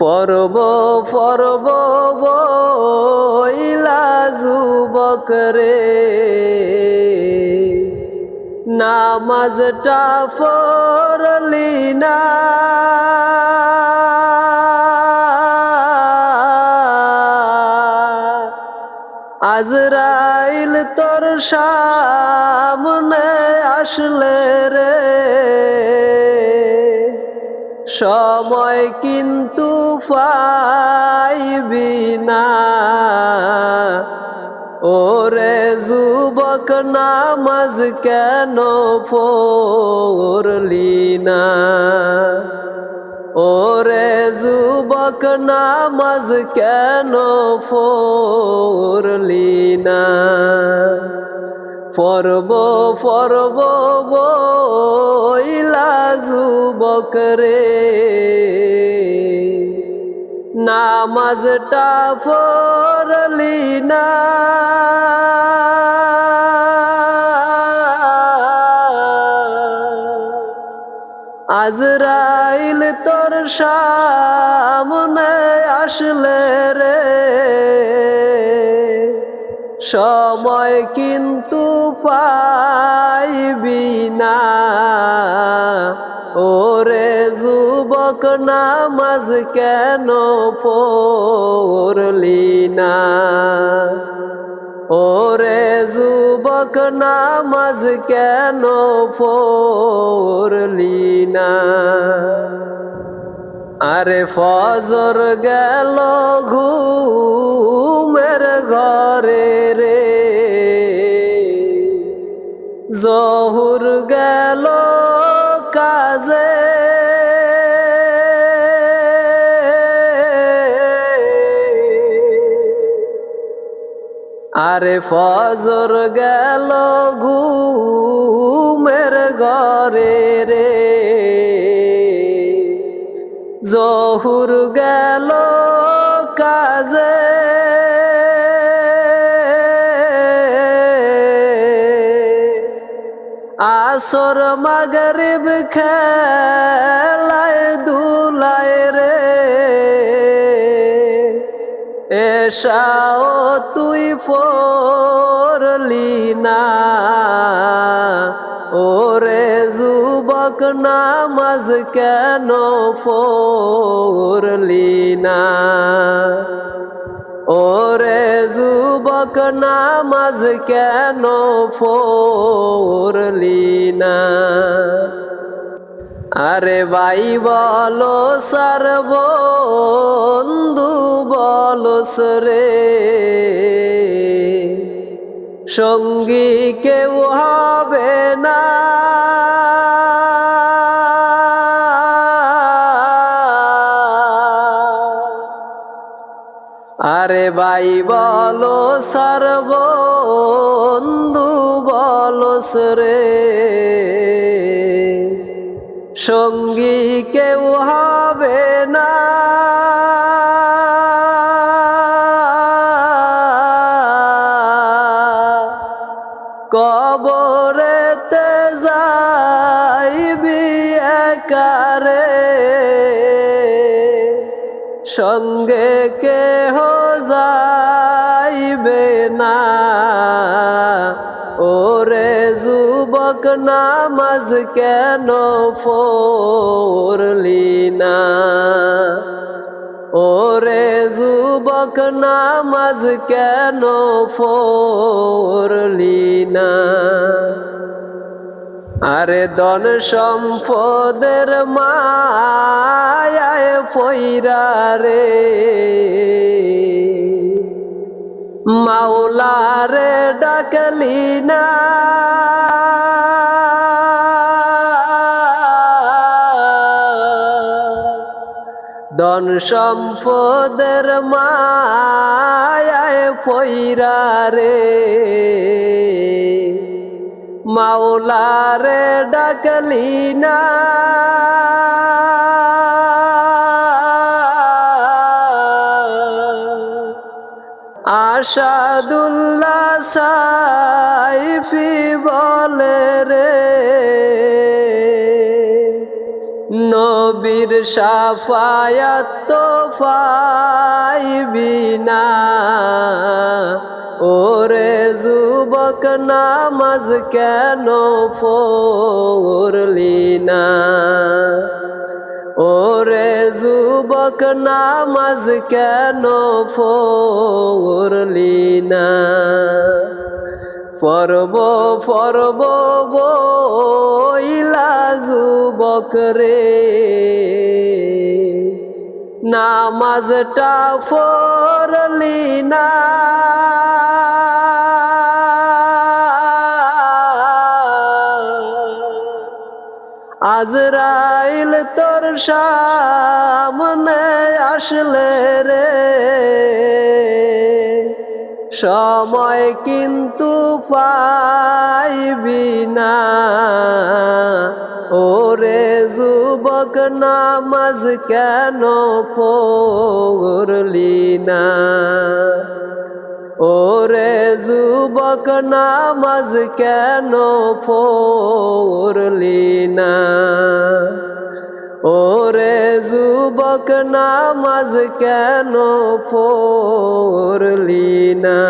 পরব পরব বইলা যুবক রে, নামাজটা পড়লি না। আজরাইল তোর সামনে আসলে রে, সময় কিন্তু পাইবি না। ওরে যুবক নামাজ কেন পড়লি না? ওরে যুবক নামাজ কেন পড়লি না? পরব পরব বইলা যুবক রে, নামাজটা পড়লি না। আজরাইল তোর সামনে আসলে রে, সময় কিন্তু পাইবি না। ওরে যুবক নামাজ কেন পড়লি না? ওরে যুবক নামাজ কেন পড়লি না? আরে ফজর গেল ঘুমের ঘরে রে, জহুর গেল কাজে। আরে ফজর গেল ঘুমের ঘরে রে, জহুর গেল কাজে। আসর মাগরিব খেলায় ধুলায় রে, এশাও তুই পড়লি না। ওরে যুবক নামাজ কেন পড়লি না? ওরে যুবক নামাজ কেন পড়লি না? আরে ভাই বলো সার বন্ধু বলস রে, সঙ্গী কেউ হবে না। আরে ভাই বলো সার বন্ধু বলস রে, সঙ্গী কেউ হবে না। কবরেতে যাইবি একা রে, সঙ্গে কেহ যাইবে না। ওরে যুবক নামাজ কেন পড়লি না? ওরে যুবক নামাজ কেন পড়লি না? আরে ধন সম্পদের মায়ায় পইরা রে, মাওলারে ডাকলি না। ধন সম্পদের মায়ায় পইরা রে, মাওলারে ডাকলি না। আশাদুল্লাহ সাইফি বলে রে, নবী নবীর শাফায়াত তো পাইবি না ওরে যুবক নামাজ কেন পড়লি না ওরে যুবক নামাজ কেন পড়লি না পরব পরব বইলা যুবক রে নামাজটা পড়লি না আজরাইল তোর সামনে আসলে রে সময় কিন্তু পাইবি না ওরে যুবক নামাজ কেন পড়লি না ওরে যুবক নামাজ কেন পড়লি না ওরে যুবক নামাজ কেন পড়লি না